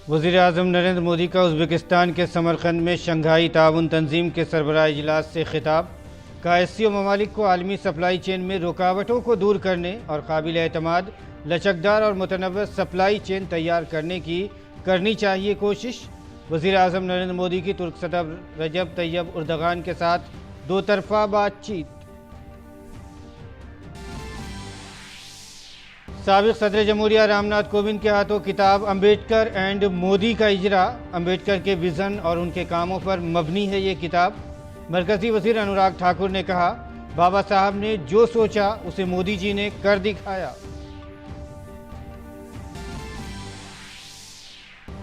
वज़ीर-ए-आज़म नरेंद्र मोदी का उज़्बेकिस्तान के समरकंद में शंघाई ताउन तंजीम के सरबराह इजलास से खिताब। कहा एससीओ ममालिक को आलमी सप्लाई चेन में रुकावटों को दूर करने और काबिल एतमाद लचकदार और मुतनव्वि सप्लाई चेन तैयार करने की करनी चाहिए कोशिश। वज़ीर-ए-आज़म नरेंद्र मोदी की तुर्क सदर रजब तैयब उर्दगान के साथ दो तरफ़ा बातचीत। साबिक़ सदर जमहूरिया रामनाथ कोविंद के हाथों किताब अम्बेडकर एंड मोदी का इजरा। अम्बेडकर के विज़न और उनके कामों पर मबनी है ये किताब। मरकज़ी वज़ीर अनुराग ठाकुर ने कहा बाबा साहब ने जो सोचा उसे मोदी जी ने कर दिखाया।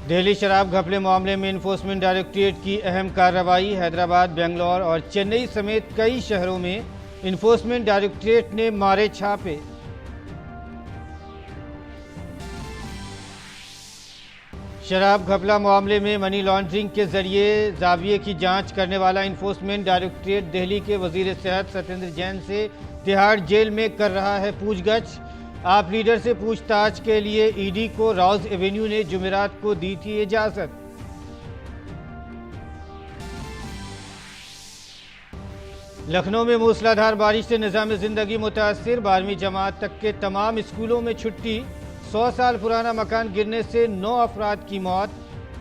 दिल्ली शराब घपले मामले में इन्फोर्समेंट डायरेक्टरेट की अहम कार्रवाई। हैदराबाद, बेंगलोर और चेन्नई समेत कई शहरों में इन्फोर्समेंट डायरेक्टरेट ने मारे छापे। शराब घपला मामले में मनी लॉन्ड्रिंग के जरिए जाविये की जांच करने वाला इन्फोर्समेंट डायरेक्टरेट दिल्ली के वजीर सेहत सत्येंद्र जैन से तिहाड़ जेल में कर रहा है पूछगछ। आप लीडर से पूछताछ के लिए ईडी को राउज एवेन्यू ने जुमेरात को दी थी इजाजत। लखनऊ में मूसलाधार बारिश से निज़ाम जिंदगी मुतासिर। 12वीं जमात तक के तमाम स्कूलों में छुट्टी। 100 साल पुराना मकान गिरने से 9 अफराद की मौत,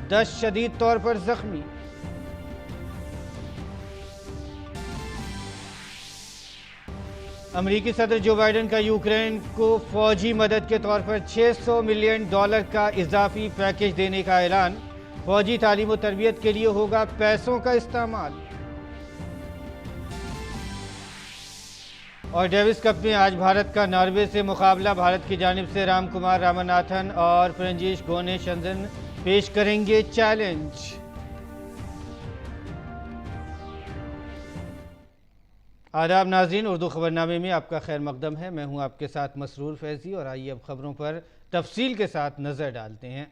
10 शदीद तौर पर जख्मी। अमेरिकी सदर जो बाइडेन का यूक्रेन को फौजी मदद के तौर पर $600 मिलियन का इजाफी पैकेज देने का ऐलान। फौजी तालीम और तरबियत के लिए होगा पैसों का इस्तेमाल। और डेविस कप में आज भारत का नॉर्वे से मुकाबला। भारत की जानिब से रामकुमार रामनाथन और फ्रेंजिश गोनेशंदन पेश करेंगे चैलेंज। आदाब नाज़रीन, उर्दू खबरनामे में आपका खैर मकदम है। मैं हूं आपके साथ मसरूर फैज़ी और आइए अब खबरों पर तफसील के साथ नज़र डालते हैं।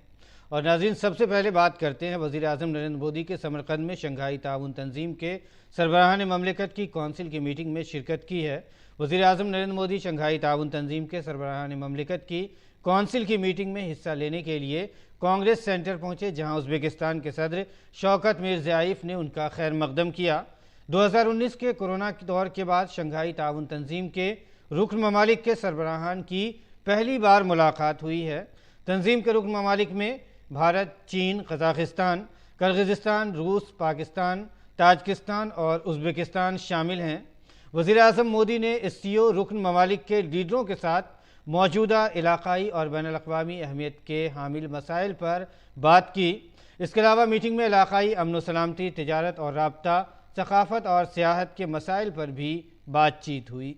और नाज़रीन, सबसे पहले बात करते हैं वज़ीर-ए-आज़म नरेंद्र मोदी के समरकंद में शंघाई ताउन तंजीम के सरबराहान ममलिकत की कौंसिल की मीटिंग में शिरकत की है। वज़ीर-ए-आज़म नरेंद्र मोदी शंघाई ताउन तंजीम के सरबराहान ममलिकत की कौंसिल की मीटिंग में हिस्सा लेने के लिए कांग्रेस सेंटर पहुंचे, जहां उज़्बेकिस्तान के सदर शौकत मिर्ज़ाएफ ने उनका खैर मकदम किया। 2019 के कोरोना दौर के बाद शंघाई ताउन तंजीम के रुकन ममालिक के सरबराहान की पहली बार मुलाकात हुई है। तंजीम के रुकन ममालिक में भारत, चीन, कज़ाकिस्तान, किर्गिज़स्तान, रूस, पाकिस्तान, ताजिकिस्तान और उज़्बेकिस्तान शामिल हैं। वज़ीर-ए-आज़म मोदी ने एससीओ रुकन ममालिक के लीडरों के साथ मौजूदा इलाक़ाई और बैनुल-अक़वामी अहमियत के हामिल मसाइल पर बात की। इसके अलावा मीटिंग में इलाक़ाई अमन व सलामती, तिजारत और राब्ता, सक़ाफ़त और सियाहत के मसाइल पर भी बातचीत हुई।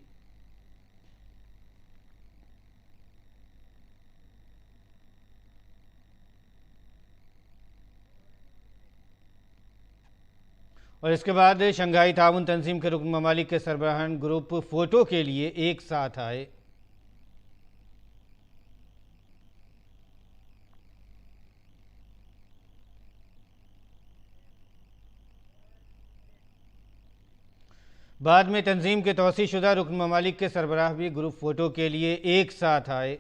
और इसके बाद शंघाई ताउन तंजीम के रुकन ममालिक के सरबराहान ग्रुप फ़ोटो के लिए एक साथ आए। बाद में तंजीम के तौसीशुदा रुकन ममालिक के सरबराह भी ग्रुप फ़ोटो के लिए एक साथ आए।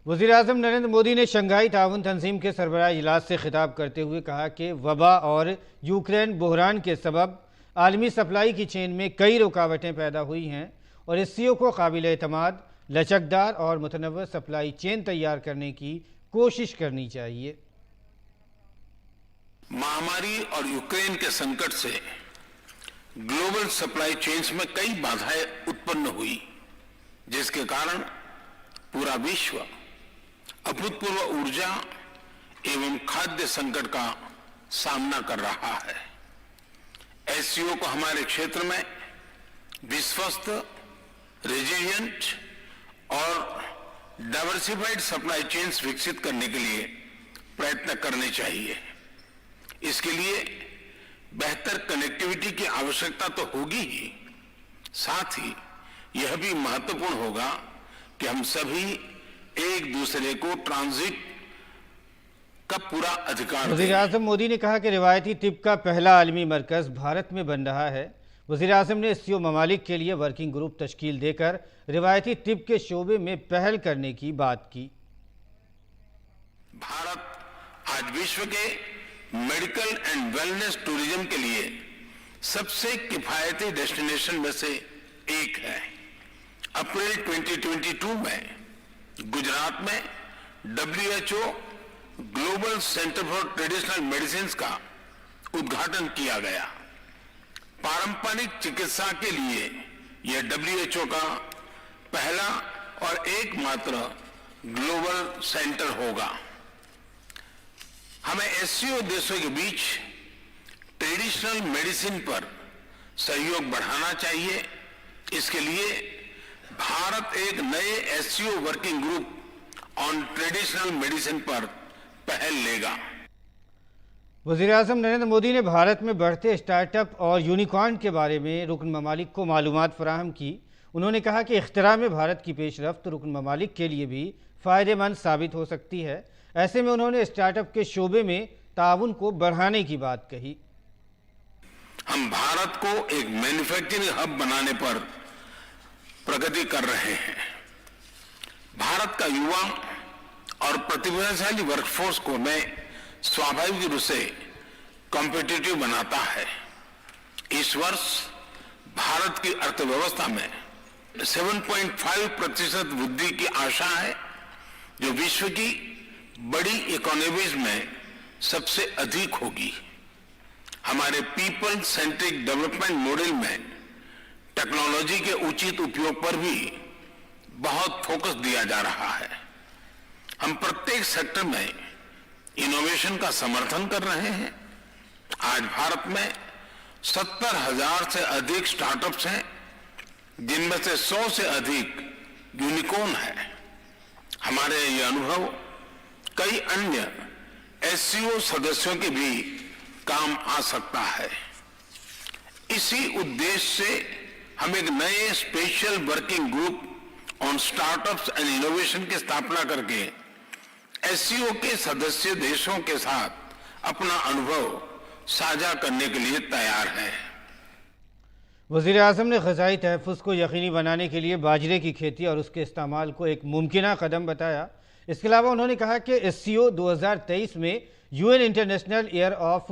वज़ीर-ए-आज़म नरेंद्र मोदी ने शंघाई ताउन तंजीम के सरबराह इजलास से खिताब करते हुए कहा कि वबा और यूक्रेन बहरान के सबब आलमी सप्लाई की चेन में कई रुकावटें पैदा हुई हैं और एससीओ को काबिल एतमाद, लचकदार और मुतनव्वि सप्लाई चेन तैयार करने की कोशिश करनी चाहिए। महामारी और यूक्रेन के संकट से ग्लोबल सप्लाई चेन्स में कई बाधाएं उत्पन्न हुई, जिसके कारण पूरा विश्व अभूतपूर्व ऊर्जा एवं खाद्य संकट का सामना कर रहा है। एससीओ को हमारे क्षेत्र में विश्वस्त, रेजिलिएंट और डाइवर्सिफाइड सप्लाई चेन्स विकसित करने के लिए प्रयत्न करने चाहिए। इसके लिए बेहतर कनेक्टिविटी की आवश्यकता तो होगी ही, साथ ही यह भी महत्वपूर्ण होगा कि हम सभी एक दूसरे को ट्रांजिट का पूरा अधिकार दें। वज़ीर-ए-आज़म मोदी ने कहा कि रिवायती तिब का पहला आलमी मरकज़ भारत में बन रहा है। वज़ीर आज़म ने एससीओ ममालिक के लिए वर्किंग ग्रुप तश्कील देकर रिवायती तिब के शोबे में पहल करने की बात की। भारत आज विश्व के मेडिकल एंड वेलनेस टूरिज्म के लिए सबसे किफायती डेस्टिनेशन में से एक है। अप्रैल 2022 में गुजरात में WHO global centre for traditional medicine का उद्घाटन किया गया। पारंपरिक चिकित्सा के लिए यह WHO का पहला और एकमात्र ग्लोबल सेंटर होगा। हमें एससीओ देशों के बीच ट्रेडिशनल मेडिसिन पर सहयोग बढ़ाना चाहिए। इसके लिए भारत एक नए SCO working group on traditional medicine पर पहल लेगा। वज़ीर आज़म नरेंद्र मोदी ने भारत में बढ़ते स्टार्टअप और यूनिकॉर्न के बारे में रुकन ममालिक को मालूमात फराहम की। उन्होंने कहा कि इख्तिरा में भारत की पेशरफ्त रुकन ममालिक के लिए भी फ़ायदेमंद साबित हो सकती है। ऐसे में उन्होंने स्टार्टअप के शोबे में ताउन को बढ़ाने की बात कही। हम भारत को एक मैन्युफैक्चरिंग हब बनाने पर प्रगति कर रहे हैं। भारत का युवा और प्रतिभाशाली वर्कफोर्स को मैं स्वाभाविक रूप से कॉम्पिटिटिव बनाता है। इस वर्ष भारत की अर्थव्यवस्था में 7.5% वृद्धि की आशा है, जो विश्व की बड़ी इकोनॉमीज में सबसे अधिक होगी। हमारे पीपल सेंट्रिक डेवलपमेंट मॉडल में टेक्नोलॉजी के उचित उपयोग पर भी बहुत फोकस दिया जा रहा है। हम प्रत्येक सेक्टर में इनोवेशन का समर्थन कर रहे हैं। आज भारत में 70,000 से अधिक स्टार्टअप्स हैं, जिनमें से 100 से अधिक यूनिकॉर्न है। हमारे ये अनुभव कई अन्य एससीओ सदस्यों के भी काम आ सकता है। इसी उद्देश्य से हम एक नए special working group on startups and innovation की स्थापना करके एससीओ के सदस्य देशों के साथ अपना अनुभव साझा करने के लिए तैयार है। वज़ीर आज़म ने ग़िज़ाई तहफ़्फ़ुज़ को यकीनी बनाने के लिए बाजरे की खेती और उसके इस्तेमाल को एक मुमकिना कदम बताया। इसके अलावा उन्होंने कहा कि एससीओ 2023 में UN international year of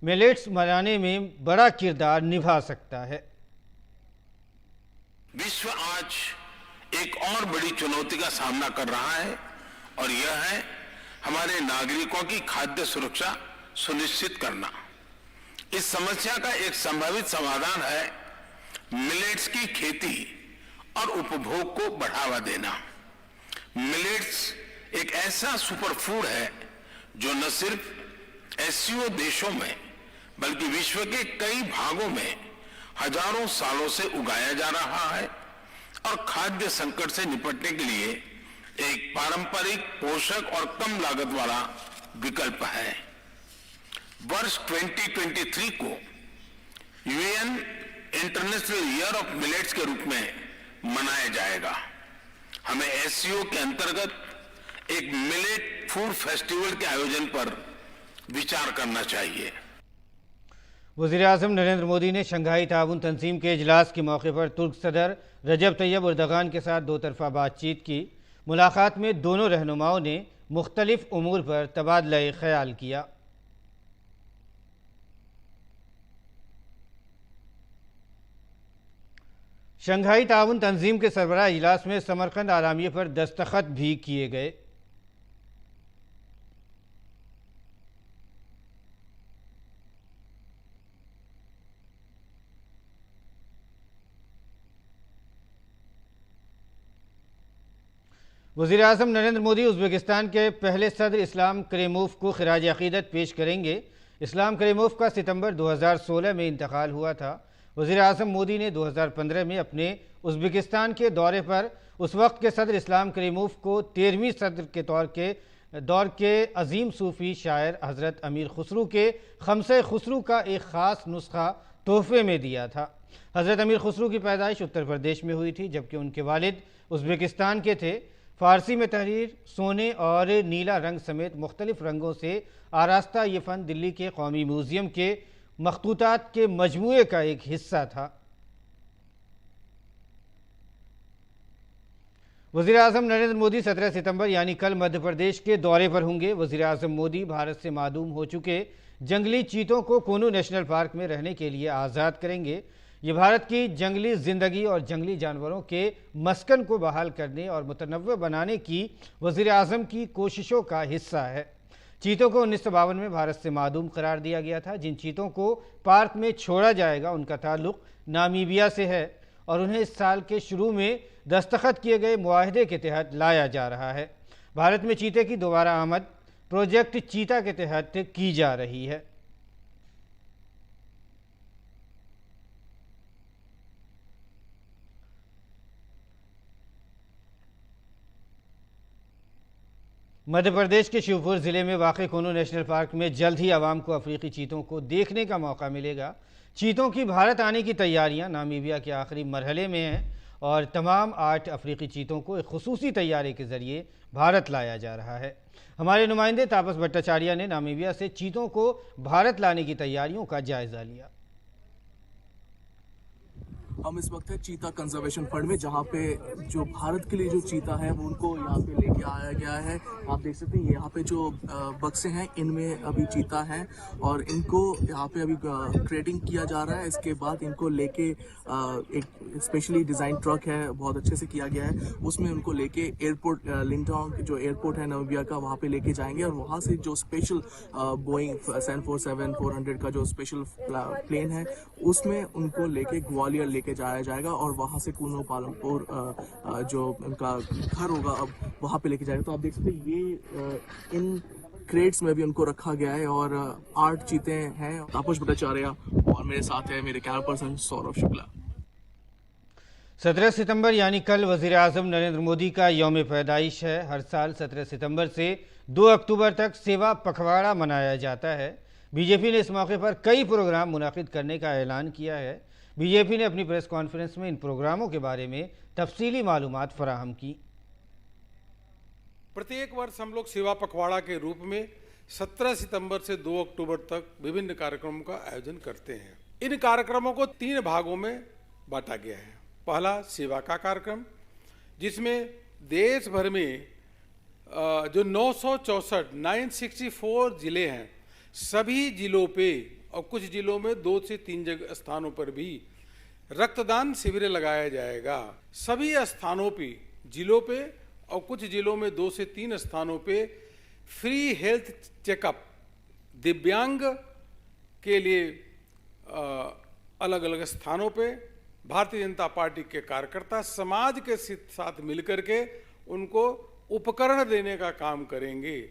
millets मनाने में बड़ा किरदार निभा सकता है। विश्व आज एक और बड़ी चुनौती का सामना कर रहा है, और यह है हमारे नागरिकों की खाद्य सुरक्षा सुनिश्चित करना। इस समस्या का एक संभावित समाधान है मिलेट्स की खेती और उपभोग को बढ़ावा देना। मिलेट्स एक ऐसा सुपर फूड है जो न सिर्फ एससीओ देशों में बल्कि विश्व के कई भागों में हजारों सालों से उगाया जा रहा है और खाद्य संकट से निपटने के लिए एक पारंपरिक, पोषक और कम लागत वाला विकल्प है। वर्ष 2023 को UN international year of millets के रूप में मनाया जाएगा। हमें एससीओ के अंतर्गत एक मिलेट फूड फेस्टिवल के आयोजन पर विचार करना चाहिए। वज़ीर आज़म नरेंद्र मोदी ने शंघाई ताउन तंजीम के इजलास के मौके पर तुर्क सदर रजब तैयब एर्दोगान के साथ दो तरफ़ा बातचीत की। मुलाकात में दोनों रहनुमाओं ने मुख्तलिफ उमूर पर तबादला ख्याल किया। शंघाई ताउन तंजीम के सरबराह इजलास में समरकंद आलामिये पर दस्तखत भी किए गए। वज़ीर आज़म नरेंद्र मोदी उज़्बेकिस्तान के पहले सदर इस्लाम करीमोव को खिराज अक़ीदत पेश करेंगे। इस्लाम करीमोव का सितंबर 2016 में इंतकाल हुआ था। वज़ीर आज़म मोदी ने 2015 में अपने उज़्बेकिस्तान के दौरे पर उस वक्त के सदर इस्लाम करीमोव को 13वीं सदर के दौर के अजीम सूफ़ी शायर हज़रत अमीर खुसरू के खमसे खुसरू का एक ख़ास नुस्खा तोहफ़े में दिया था। हज़रत अमीर खुसरू की पैदाइश उत्तर प्रदेश में हुई थी, जबकि उनके वालिद उज़्बेकिस्तान के थे। फ़ारसी में तहरीर, सोने और नीला रंग समेत मुख्तलिफ रंगों से आरास्ता ये फ़न दिल्ली के कौमी म्यूज़ियम के मखतूतात के मजमूए का एक हिस्सा था। वज़ीर-ए-आज़म नरेंद्र मोदी 17 सितंबर यानी कल मध्य प्रदेश के दौरे पर होंगे। वज़ीर-ए-आज़म मोदी भारत से मादूम हो चुके जंगली चीतों को कुनू नेशनल पार्क में रहने के लिए आज़ाद करेंगे। ये भारत की जंगली ज़िंदगी और जंगली जानवरों के मस्कन को बहाल करने और मुतनव्वि बनाने की वज़ीर-ए-आज़म की कोशिशों का हिस्सा है। चीतों को 1952 में भारत से मादूम करार दिया गया था। जिन चीतों को पार्क में छोड़ा जाएगा उनका ताल्लुक नामीबिया से है और उन्हें इस साल के शुरू में दस्तखत किए गए मुआहदे के तहत लाया जा रहा है। भारत में चीते की दोबारा आमद प्रोजेक्ट चीता के तहत की जा रही है। मध्य प्रदेश के शिवपुर जिले में वाक़ कुनू नेशनल पार्क में जल्द ही आवाम को अफ्रीकी चीतों को देखने का मौका मिलेगा। चीतों की भारत आने की तैयारियां नामीबिया के आखिरी मरहले में हैं और तमाम 8 अफ्रीकी चीतों को एक खुसूसी तैयारी के जरिए भारत लाया जा रहा है। हमारे नुमाइंदे तापस भट्टाचार्य ने नामीबिया से चीतों को भारत लाने की तैयारियों का जायजा लिया। हम इस वक्त है चीता कंजर्वेशन फंड में, जहाँ पे जो भारत के लिए जो चीता है वो उनको यहाँ पे लेके आया गया है। आप देख सकते हैं यहाँ पे जो बक्से हैं इनमें अभी चीता हैं और इनको यहाँ पे अभी क्रेडिंग किया जा रहा है। इसके बाद इनको लेके एक स्पेशली डिज़ाइन ट्रक है, बहुत अच्छे से किया गया है, उसमें उनको लेके एयरपोर्ट लिंगडोंग जो एयरपोर्ट है नामीबिया का वहाँ पे लेके जाएंगे और वहाँ से जो स्पेशल बोइंग 747-400 का जो स्पेशल प्लेन है उसमें उनको लेके ग्वालियर लेके जाया जाएगा और वहाँ से कुनू पालमपुर जो उनका घर होगा अब वहाँ पे लेके जाएगा। तो आप देख सकते हैं ये इन क्रेट्स में भी उनको रखा गया है और 8 चीते हैं। तापस भट्टाचार्य और मेरे साथ है मेरे कैमरा पर्सन सौरभ शुक्ला। 17 सितंबर यानी कल वज़ीर-ए-आज़म नरेंद्र मोदी का यौम पैदाइश है। हर साल 17 सितंबर से 2 अक्टूबर तक सेवा पखवाड़ा मनाया जाता है। बीजेपी ने इस मौके पर कई प्रोग्राम मुनाकिद करने का ऐलान किया है। बीजेपी ने अपनी प्रेस कॉन्फ्रेंस में इन प्रोग्रामों के बारे में तफसीली मालूमात फराहम की। प्रत्येक वर्ष हम लोग सेवा पखवाड़ा के रूप में 17 सितंबर से 2 अक्टूबर तक विभिन्न कार्यक्रमों का आयोजन करते हैं। इन कार्यक्रमों को 3 भागों में बांटा गया है। पहला सेवा का कार्यक्रम, जिसमें देश भर में जो 964 जिले हैं, सभी जिलों पे और कुछ जिलों में 2 से 3 स्थानों पर भी रक्तदान शिविर लगाया जाएगा। सभी स्थानों पे, जिलों पे और कुछ जिलों में 2 से 3 स्थानों पे फ्री हेल्थ चेकअप दिव्यांग के लिए अलग अलग स्थानों पे भारतीय जनता पार्टी के कार्यकर्ता समाज के साथ मिलकर के उनको उपकरण देने का काम करेंगे।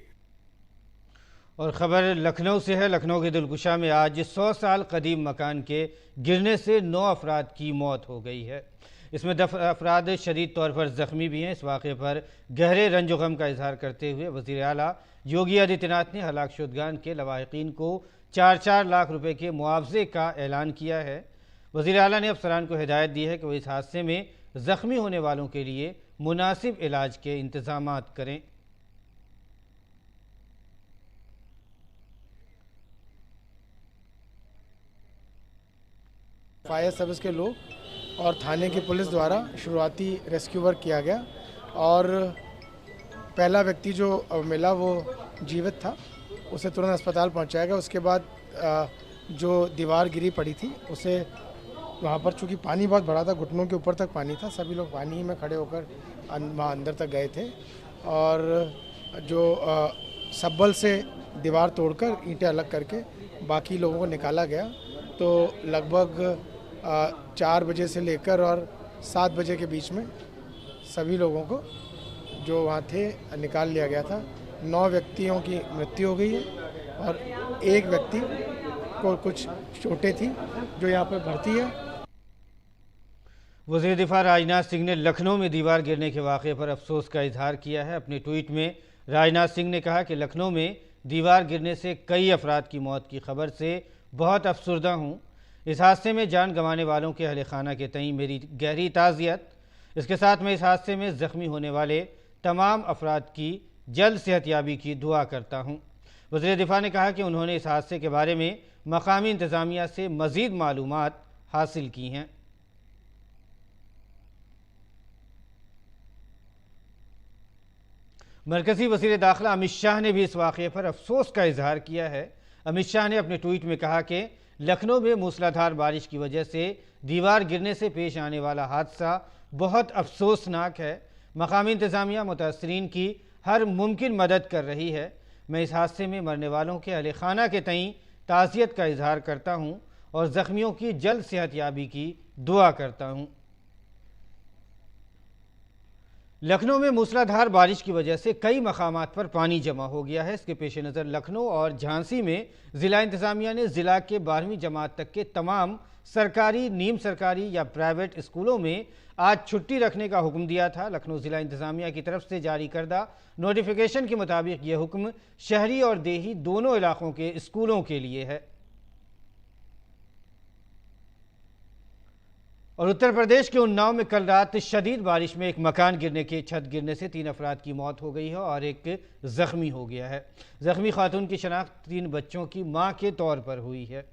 और ख़बर लखनऊ से है। लखनऊ के दिलकुशा में आज 100 साल कदीम मकान के गिरने से 9 अफराद की मौत हो गई है। इसमें 10 अफराद शदीद तौर पर ज़ख्मी भी हैं। इस वाक़े पर गहरे रंज व गम का इजहार करते हुए वज़ीर आला योगी आदित्यनाथ ने हलाक शुदगान के लवाहिकीन को 4-4 लाख रुपए के मुआवजे का ऐलान किया है। वज़ीर आला ने अफसरान को हिदायत दी है कि वो इस हादसे में ज़ख्मी होने वालों के लिए मुनासिब इलाज के इंतज़ामात करें। फायर सर्विस के लोग और थाने की पुलिस द्वारा शुरुआती रेस्क्यू वर्क किया गया और पहला व्यक्ति जो मिला वो जीवित था, उसे तुरंत अस्पताल पहुंचाया गया। उसके बाद जो दीवार गिरी पड़ी थी उसे वहाँ पर, चूँकि पानी बहुत बड़ा था, घुटनों के ऊपर तक पानी था, सभी लोग पानी में खड़े होकर वहाँ अंदर तक गए थे और जो सब्बल से दीवार तोड़कर ईंटें अलग करके बाकी लोगों को निकाला गया। तो लगभग 4 बजे से लेकर और 7 बजे के बीच में सभी लोगों को जो वहाँ थे निकाल लिया गया था। 9 व्यक्तियों की मृत्यु हो गई है और 1 व्यक्ति को कुछ चोटें थी जो यहाँ पर भर्ती है। वज़ीर दिफा राजनाथ सिंह ने लखनऊ में दीवार गिरने के वाक़े पर अफसोस का इजहार किया है। अपने ट्वीट में राजनाथ सिंह ने कहा कि लखनऊ में दीवार गिरने से कई अफराद की मौत की खबर से बहुत अफसुर्दा हूँ। इस हादसे में जान गंवाने वालों के अहले खाना के तईं मेरी गहरी ताज़ियत। इसके साथ मैं इस हादसे में ज़ख्मी होने वाले तमाम अफराद की जल्द सेहतयाबी की दुआ करता हूँ। वज़ीर दिफा ने कहा कि उन्होंने इस हादसे के बारे में मकामी इंतज़ामिया से मज़ीद मालूमात हासिल की हैं। मरकज़ी वज़ीर दाखिला अमित शाह ने भी इस वाक़े पर अफसोस का इजहार किया है। अमित शाह ने अपने ट्वीट में कहा कि लखनऊ में मूसलाधार बारिश की वजह से दीवार गिरने से पेश आने वाला हादसा बहुत अफसोसनाक है। मकामी इंतज़ामिया मुतासरीन की हर मुमकिन मदद कर रही है। मैं इस हादसे में मरने वालों के अहले खाना के तईं ताज़ियत का इजहार करता हूँ और ज़ख्मियों की जल्द सेहतयाबी की दुआ करता हूँ। लखनऊ में मूसलाधार बारिश की वजह से कई मकामात पर पानी जमा हो गया है। इसके पेश नज़र लखनऊ और झांसी में ज़िला इंतज़ामिया ने ज़िला के 12वीं जमात तक के तमाम सरकारी, नीम सरकारी या प्राइवेट स्कूलों में आज छुट्टी रखने का हुक्म दिया था। लखनऊ ज़िला इंतज़ामिया की तरफ से जारी करदा नोटिफिकेशन के मुताबिक यह हुक्म शहरी और देही दोनों इलाकों के स्कूलों के लिए है। और उत्तर प्रदेश के उन्नाव में कल रात शदीद बारिश में एक मकान के छत गिरने से 3 अफराद की मौत हो गई है और एक ज़ख्मी हो गया है। ज़ख्मी खातून की शनाख्त 3 बच्चों की मां के तौर पर हुई है।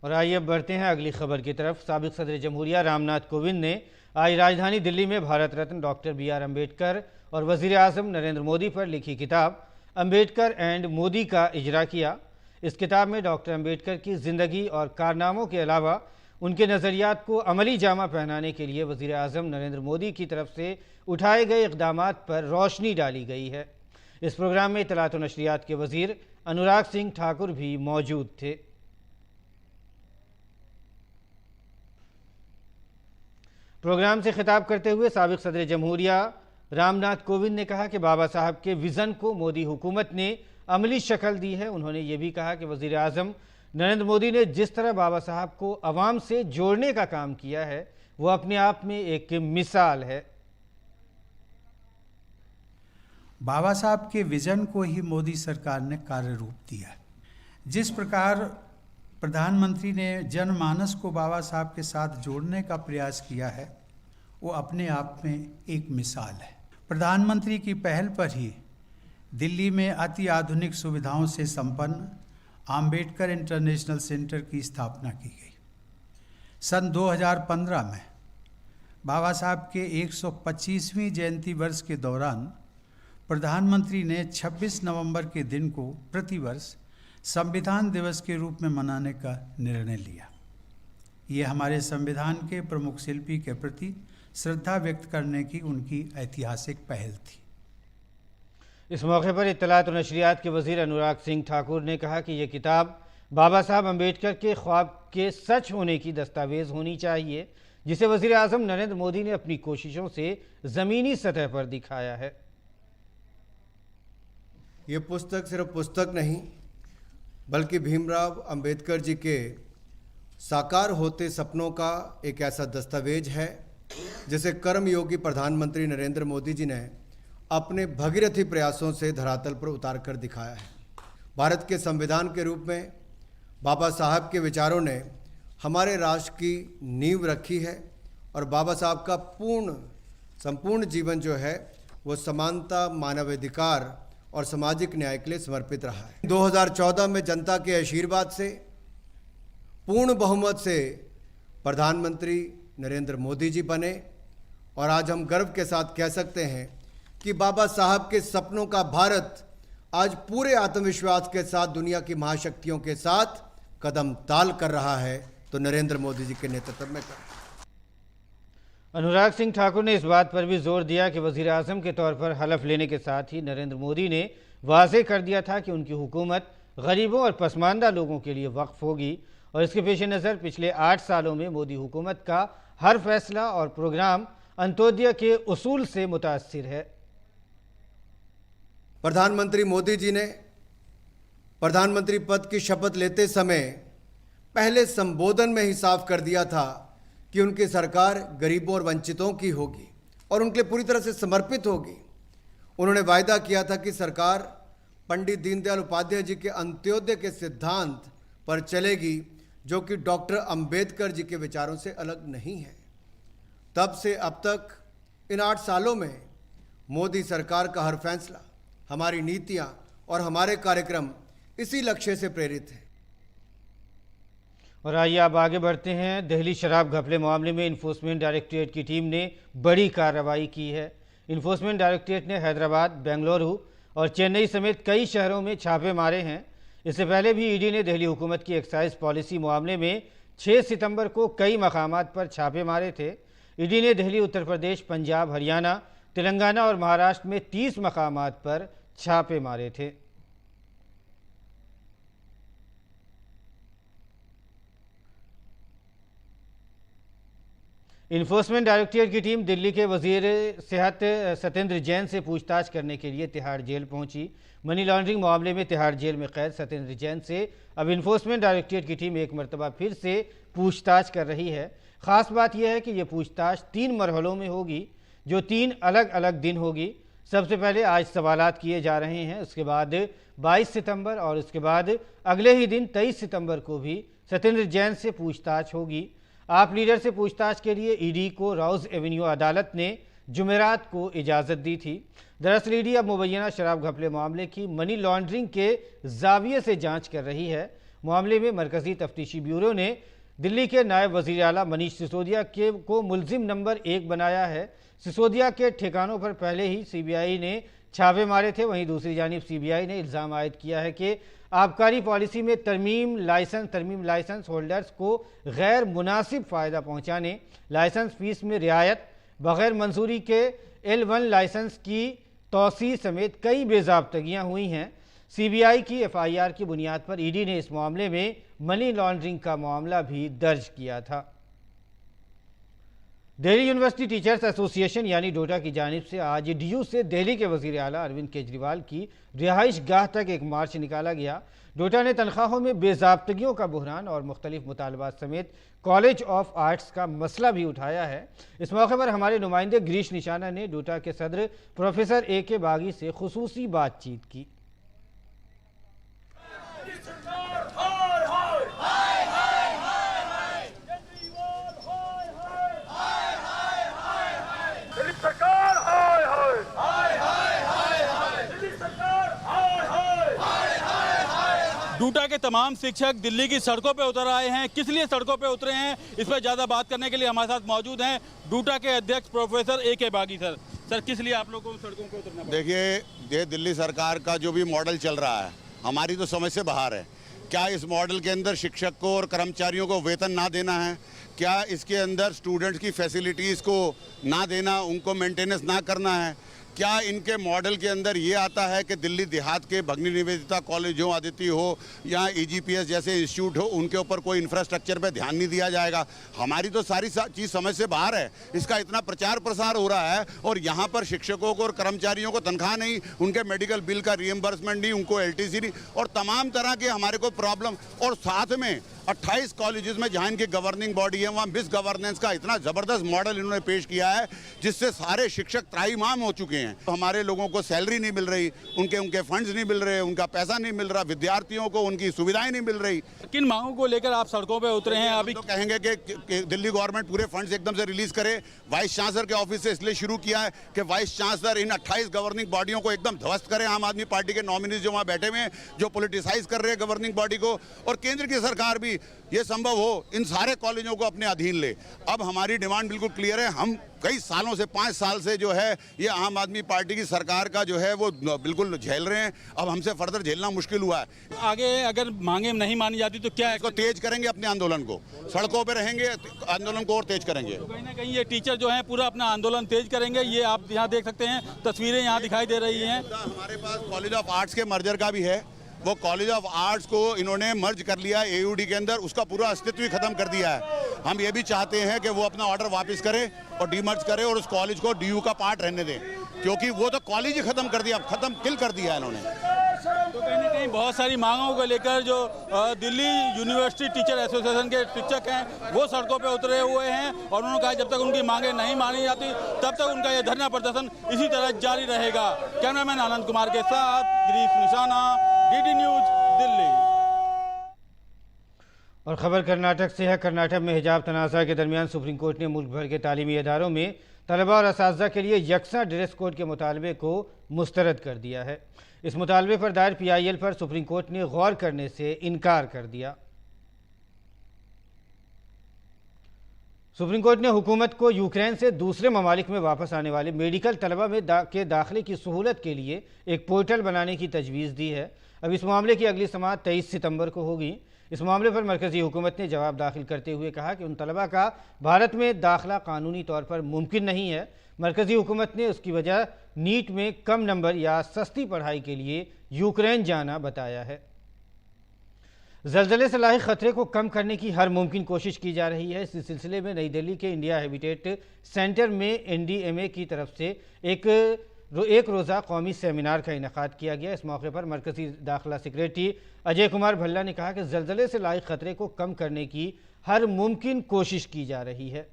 और आइए अब बढ़ते हैं अगली खबर की तरफ। साबिक़ सदर जमहूरिया रामनाथ कोविंद ने आज राजधानी दिल्ली में Bharat Ratna doctor B are Ambedkar और वज़ीर आज़म नरेंद्र मोदी पर लिखी किताब अम्बेडकर एंड मोदी का इजरा किया। इस किताब में डॉक्टर अम्बेडकर की ज़िंदगी और कारनामों के अलावा उनके नज़रियात को अमली जामा पहनाने के लिए वज़ीर आज़म नरेंद्र मोदी की तरफ से उठाए गए इक़दामात पर रोशनी डाली गई है। इस प्रोग्राम में इत्तलात व नशरियात के वज़ीर अनुराग सिंह ठाकुर भी मौजूद थे। प्रोग्राम से खिताब करते हुए साबिक़ सदर जमहूरिया रामनाथ कोविंद ने कहा कि बाबा साहब के विज़न को मोदी हुकूमत ने अमली शक्ल दी है। उन्होंने ये भी कहा कि वज़ीर आज़म नरेंद्र मोदी ने जिस तरह बाबा साहब को अवाम से जोड़ने का काम किया है वो अपने आप में एक मिसाल है। बाबा साहब के विज़न को ही मोदी सरकार ने कार्य रूप दिया। जिस प्रकार प्रधानमंत्री ने जनमानस को बाबा साहब के साथ जोड़ने का प्रयास किया है वो अपने आप में एक मिसाल है। प्रधानमंत्री की पहल पर ही दिल्ली में अति आधुनिक सुविधाओं से संपन्न आम्बेडकर इंटरनेशनल सेंटर की स्थापना की गई। सन 2015 में बाबा साहब के 125वीं जयंती वर्ष के दौरान प्रधानमंत्री ने 26 नवंबर के दिन को प्रतिवर्ष संविधान दिवस के रूप में मनाने का निर्णय लिया। ये हमारे संविधान के प्रमुख शिल्पी के प्रति श्रद्धा व्यक्त करने की उनकी ऐतिहासिक पहल थी। इस मौके पर इत्तलात और नशरियात के वज़ीर अनुराग सिंह ठाकुर ने कहा कि यह किताब बाबा साहब अम्बेडकर के ख्वाब के सच होने की दस्तावेज़ होनी चाहिए, जिसे वज़ीर आज़म नरेंद्र मोदी ने अपनी कोशिशों से ज़मीनी सतह पर दिखाया है। ये पुस्तक सिर्फ पुस्तक नहीं बल्कि भीमराव अंबेडकर जी के साकार होते सपनों का एक ऐसा दस्तावेज है जिसे कर्मयोगी प्रधानमंत्री नरेंद्र मोदी जी ने अपने भगीरथी प्रयासों से धरातल पर उतार कर दिखाया है। भारत के संविधान के रूप में बाबा साहब के विचारों ने हमारे राष्ट्र की नींव रखी है और बाबा साहब का संपूर्ण जीवन जो है वो समानता, मानवाधिकार और सामाजिक न्याय के लिए समर्पित रहा है। 2014 में जनता के आशीर्वाद से पूर्ण बहुमत से प्रधानमंत्री नरेंद्र मोदी जी बने और आज हम गर्व के साथ कह सकते हैं कि बाबा साहब के सपनों का भारत आज पूरे आत्मविश्वास के साथ दुनिया की महाशक्तियों के साथ कदम ताल कर रहा है, तो नरेंद्र मोदी जी के नेतृत्व में कर। अनुराग सिंह ठाकुर ने इस बात पर भी जोर दिया कि वज़ीर आज़म के तौर पर हलफ लेने के साथ ही नरेंद्र मोदी ने वाज़ेह कर दिया था कि उनकी हुकूमत गरीबों और पसमानदा लोगों के लिए वक्फ होगी और इसके पेश नज़र पिछले 8 सालों में मोदी हुकूमत का हर फैसला और प्रोग्राम अंत्योदय के उसूल से मुतासिर है। प्रधानमंत्री मोदी जी ने प्रधानमंत्री पद की शपथ लेते समय पहले संबोधन में ही साफ कर दिया था कि उनकी सरकार गरीबों और वंचितों की होगी और उनके लिए पूरी तरह से समर्पित होगी। उन्होंने वायदा किया था कि सरकार पंडित दीनदयाल उपाध्याय जी के अंत्योदय के सिद्धांत पर चलेगी जो कि डॉक्टर अंबेडकर जी के विचारों से अलग नहीं है। तब से अब तक इन 8 सालों में मोदी सरकार का हर फैसला, हमारी नीतियां और हमारे कार्यक्रम इसी लक्ष्य से प्रेरित है। और आइए आप आगे बढ़ते हैं। दिल्ली शराब घपले मामले में इन्फोर्समेंट डायरेक्टरेट की टीम ने बड़ी कार्रवाई की है। इन्फोर्समेंट डायरेक्टरेट ने हैदराबाद, बेंगलुरु और चेन्नई समेत कई शहरों में छापे मारे हैं। इससे पहले भी ईडी ने दिल्ली हुकूमत की एक्साइज पॉलिसी मामले में 6 सितंबर को कई मकामात पर छापे मारे थे। ईडी ने दिल्ली, उत्तर प्रदेश, पंजाब, हरियाणा, तेलंगाना और महाराष्ट्र में 30 मकामात पर छापे मारे थे। इन्फोर्समेंट डायरेक्टरेट की टीम दिल्ली के वजीर सेहत सत्येंद्र जैन से पूछताछ करने के लिए तिहाड़ जेल पहुंची। मनी लॉन्ड्रिंग मामले में तिहाड़ जेल में कैद सत्येंद्र जैन से अब इन्फोर्समेंट डायरेक्टरेट की टीम एक मरतबा फिर से पूछताछ कर रही है। ख़ास बात यह है कि यह पूछताछ 3 मरहलों में होगी, जो 3 अलग अलग दिन होगी। सबसे पहले आज सवालात किए जा रहे हैं, उसके बाद 22 सितंबर और उसके बाद अगले ही दिन 23 सितंबर को भी सत्येंद्र जैन से पूछताछ होगी। आप लीडर से पूछताछ के लिए ईडी को राउज एवेन्यू अदालत ने जुमेरात को इजाज़त दी थी। दरअसल ईडी अब मुबैना शराब घपले मामले की मनी लॉन्ड्रिंग के जाविये से जांच कर रही है। मामले में मरकज़ी तफ्तीशी ब्यूरो ने दिल्ली के नायब वज़ीर आला मनीष सिसोदिया को मुलजिम नंबर 1 बनाया है। सिसोदिया के ठिकानों पर पहले ही सीबीआई ने छापे मारे थे। वहीं दूसरी जानिब सीबीआई ने इल्ज़ाम आयद किया है कि आबकारी पॉलिसी में तरमीम लाइसेंस होल्डर्स को गैर मुनासिब फ़ायदा पहुंचाने, लाइसेंस फीस में रियायत, बग़ैर मंजूरी के L1 लाइसेंस की तोसी समेत कई बेज़ाब्तगियाँ हुई हैं। सीबीआई की FIR की बुनियाद पर ईडी ने इस मामले में मनी लॉन्ड्रिंग का मामला भी दर्ज किया था। दिल्ली यूनिवर्सिटी टीचर्स एसोसिएशन यानी डोटा की जानिब से आज DU से दिल्ली के वज़ीर आला अरविंद केजरीवाल की रिहाइश गाह तक एक मार्च निकाला गया। डोटा ने तनख्वाहों में बेज़ाब्तगियों का बहरान और मुख्तलिफ मुतालबात समेत कॉलेज ऑफ आर्ट्स का मसला भी उठाया है। इस मौके पर हमारे नुमाइंदे गिरीश निशाना ने डोटा के सदर प्रोफेसर AK बागी से खुसूसी बातचीत की। डूटा के तमाम शिक्षक दिल्ली की सड़कों पे उतर आए हैं। किस लिए सड़कों पे उतरे हैं, इस पर ज़्यादा बात करने के लिए हमारे साथ मौजूद हैं डूटा के अध्यक्ष प्रोफेसर AK बागी। सर किस लिए आप लोगों को सड़कों पे उतरना पड़ा? देखिए, ये दिल्ली सरकार का जो भी मॉडल चल रहा है हमारी तो समझ से बाहर है। क्या इस मॉडल के अंदर शिक्षक को और कर्मचारियों को वेतन ना देना है? क्या इसके अंदर स्टूडेंट्स की फैसिलिटीज़ को ना देना, उनको मेंटेनेंस ना करना है? क्या इनके मॉडल के अंदर ये आता है कि दिल्ली देहात के भगनी निवेदिता कॉलेज हो, आदित्य हो या EGPS जैसे इंस्टीट्यूट हो, उनके ऊपर कोई इंफ्रास्ट्रक्चर पे ध्यान नहीं दिया जाएगा? हमारी तो सारी चीज़ समझ से बाहर है। इसका इतना प्रचार प्रसार हो रहा है और यहाँ पर शिक्षकों को और कर्मचारियों को तनख्वाह नहीं, उनके मेडिकल बिल का रिएम्बर्समेंट नहीं, उनको LTC नहीं और तमाम तरह के हमारे को प्रॉब्लम। और साथ में 28 कॉलेजेस में जहाँ इनकी गवर्निंग बॉडी है वहाँ मिस गवर्नेंस का इतना ज़बरदस्त मॉडल इन्होंने पेश किया है जिससे सारे शिक्षक त्राहिमाम हो चुके हैं। तो हमारे लोगों को सैलरी नहीं मिल रही, उनके फंड्स नहीं मिल रहे, उनका पैसा नहीं मिल रहा, विद्यार्थियों को उनकी सुविधाएं नहीं मिल रही। किन मांगों को लेकर आप सड़कों पे उतरे हैं? अभी तो कहेंगे कि दिल्ली गवर्नमेंट पूरे फंड्स एकदम से रिलीज करे। वाइस चांसलर के ऑफिस से इसलिए शुरू किया है कि वाइस चांसलर इन 28 गवर्निंग बॉडियों को एकदम ध्वस्त करे। आम आदमी पार्टी के नॉमिनीज जो वहाँ बैठे हुए हैं, जो पोलिटिसाइज कर रहे हैं गवर्निंग बॉडी को, और केंद्र की सरकार भी ये संभव हो इन सारे कॉलेजों को अपने अधीन ले। अब हमारी डिमांड बिल्कुल क्लियर है। हम कई सालों से 5 साल से जो है ये आम आदमी पार्टी की सरकार का जो है वो बिल्कुल झेल रहे हैं। अब हमसे फर्दर झेलना मुश्किल हुआ है। आगे अगर मांगे नहीं मानी जाती तो क्या इसको तेज करेंगे, अपने आंदोलन को सड़कों पे रहेंगे, आंदोलन को और तेज करेंगे। तो कहीं ना कहीं ये टीचर जो है पूरा अपना आंदोलन तेज करेंगे। ये आप यहाँ देख सकते हैं, तस्वीरें यहाँ दिखाई दे रही हैं। हमारे पास कॉलेज ऑफ आर्ट्स के मर्जर का भी है। वो कॉलेज ऑफ आर्ट्स को इन्होंने मर्ज कर लिया AUD के अंदर, उसका पूरा अस्तित्व ही खत्म कर दिया है। हम ये भी चाहते हैं कि वो अपना ऑर्डर वापस करे और डीमर्ज करे और उस कॉलेज को DU का पार्ट रहने दें, क्योंकि वो तो कॉलेज ही खत्म कर दिया, किल कर दिया इन्होंने। तो कहीं ना कहीं बहुत सारी मांगों को लेकर जो दिल्ली यूनिवर्सिटी टीचर एसोसिएशन के शिक्षक हैं वो सड़कों पे उतरे हुए हैं और उन्होंने कहा जब तक उनकी मांगें नहीं मानी जाती तब तक उनका ये धरना प्रदर्शन इसी तरह जारी रहेगा। कैमरामैन आनंद कुमार के साथ गिरीश निशाना, DD न्यूज, दिल्ली। और ख़बर कर्नाटक से है। कर्नाटक में हिजाब तनाज़ा के दरमियान सुप्रीम कोर्ट ने मुल्क भर के तालीमी इदारों में तलबा और असातिज़ा के लिए यकसा ड्रेस कोड के मुतालबे को मुस्तरद कर दिया है। इस मुतालबे पर दायर PIL पर सुप्रीम कोर्ट ने गौर करने से इनकार कर दिया। सुप्रीम कोर्ट ने हुकूमत को यूक्रेन से दूसरे ममालिक में वापस आने वाले मेडिकल तलबा में के दाखिले की सहूलत के लिए एक पोर्टल बनाने की तजवीज़ दी है। अब इस मामले की अगली समाअत 23 सितंबर को होगी। इस मामले पर मरकज़ी हुकूमत ने जवाब दाखिल करते हुए कहा कि उन तलबा का भारत में दाखिला कानूनी तौर पर मुमकिन नहीं है। मरकज़ी हुकूमत ने उसकी वजह नीट में कम नंबर या सस्ती पढ़ाई के लिए यूक्रेन जाना बताया है। ज़लज़ले से लाहिक़ ख़तरे को कम करने की हर मुमकिन कोशिश की जा रही है। इस सिलसिले में नई दिल्ली के इंडिया हैबिटेट सेंटर में NDMA की तरफ से एक रोज़ा कौमी सेमिनार का इनेकाद किया गया। इस मौके पर मरकज़ी दाखिला सेक्रेटरी अजय कुमार भल्ला ने कहा कि ज़लज़ले से लाहिक़ ख़तरे को कम करने की हर मुमकिन कोशिश की जा रही है।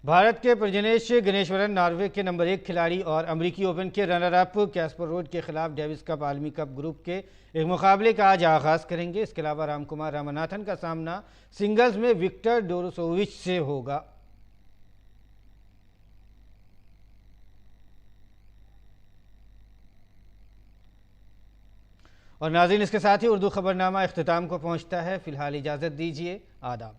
भारत के प्रजनेश गणेश्वरन नॉर्वे के नंबर 1 खिलाड़ी और अमरीकी ओपन के रनर अप कैस्पर रोड के खिलाफ डेविस कप आलमी कप ग्रुप के एक मुकाबले का आज आगाज़ करेंगे। इसके अलावा रामकुमार रामनाथन का सामना सिंगल्स में विक्टर डोरोसोविच से होगा। और नाज़रीन, इसके साथ ही उर्दू खबरनामा इख्तिताम को पहुंचता है। फिलहाल इजाज़त दीजिए। आदाब।